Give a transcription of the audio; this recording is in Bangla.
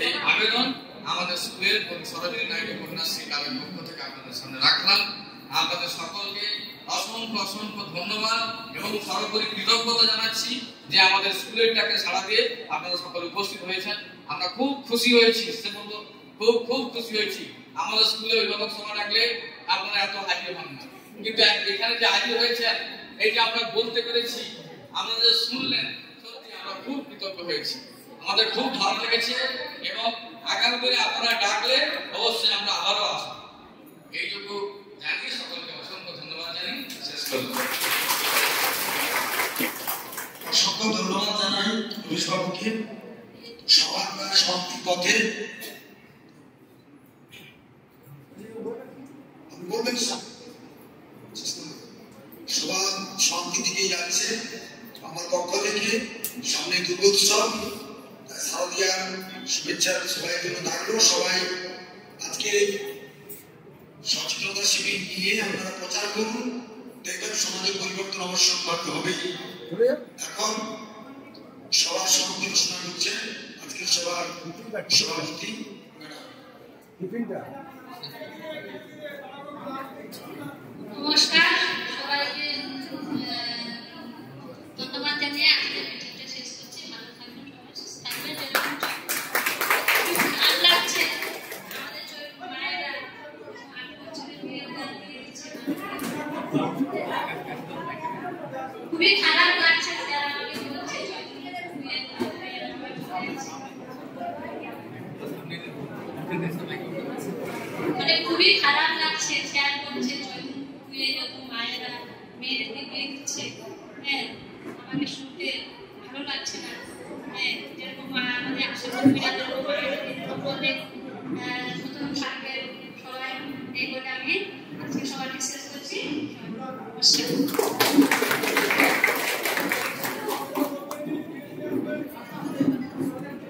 এই আবেদন আমাদের স্কুলের সরোজিনী নাইডু কন্যাশ্রী ক্লাবের পক্ষ থেকে আপনাদের সামনে রাখলাম। আপনাদের সকলকে অসংখ্য অসংখ্য ধন্যবাদ এবং সর্বোপরি কৃতজ্ঞতা জানাচ্ছি যে আমাদের স্কুলেরটাকে সাড়া দিয়ে আপনারা সকলে উপস্থিত হয়েছেন। আমরা খুব খুশি হয়েছি, সে বলতো খুব খুশি হয়েছি। আমাদের স্কুলে অভিভাবক সভা ডাকলে আপনারা এত হাজির হন না, কিন্তু এখানে যে হাজির হয়েছেন, এই যে আমরা বলতে পেরেছি, আপনারা যে শুনলেন, সত্যি আমরা খুব কৃতজ্ঞ হয়েছি। আমাদের খুব ভালো লেগেছে এবং আগামী দিনে আপনারা ডাকলে অবশ্যই আমরা আবারও আসবো। এইটুকু জানিয়ে সকলকে অসংখ্য ধন্যবাদ জানিয়ে শেষ করব। অসংখ্য ধন্যবাদ জানাই অভিভাবককে। সবার সমাপ্তির পথে বলবেন সবার সমাপ্তি দিকে যাচ্ছে। আমার পক্ষ থেকে সামনে দুর্গোৎসব, শারদীয়ার শুভেচ্ছার সবাই জন্য থাকলো। সবাই আজকে সচেতনতা শিবির নিয়ে আপনারা প্রচার করুন, দেখবেন সমাজের পরিবর্তন অবশ্যই করতে হবে। এখন সবার সমাপ্তি ঘোষণা করছেন আজকের সবার সভাপতি নমস্কার, সবাইকে ধন্যবাদ জানিয়ে আজকের মিটিংটা শেষ করছি। ভালো থাকবেন, সবাই সুস্থ থাকবেন। ভালো লাগছে আমাদের চৈত্র মায়েরা 8 বছরের মেয়ের গান দিয়ে দিচ্ছে, খুবই খারাপ লাগছে। স্যার আমাকে বলছে মানে খুবই খারাপ লাগছে। স্যার বলছে মায়েরা মেয়েদেরকে বিয়ে দিচ্ছে। হ্যাঁ, আমাকে শুনতে ভালো লাগছে না। হ্যাঁ, যেরকম আমাদের আশা কর্মীরা যেরকম মায়েরা বললে নতুন থাকবে সবাই, এই বলে আমি আজকে সবাইকে শেষ করছি। নমস্কার।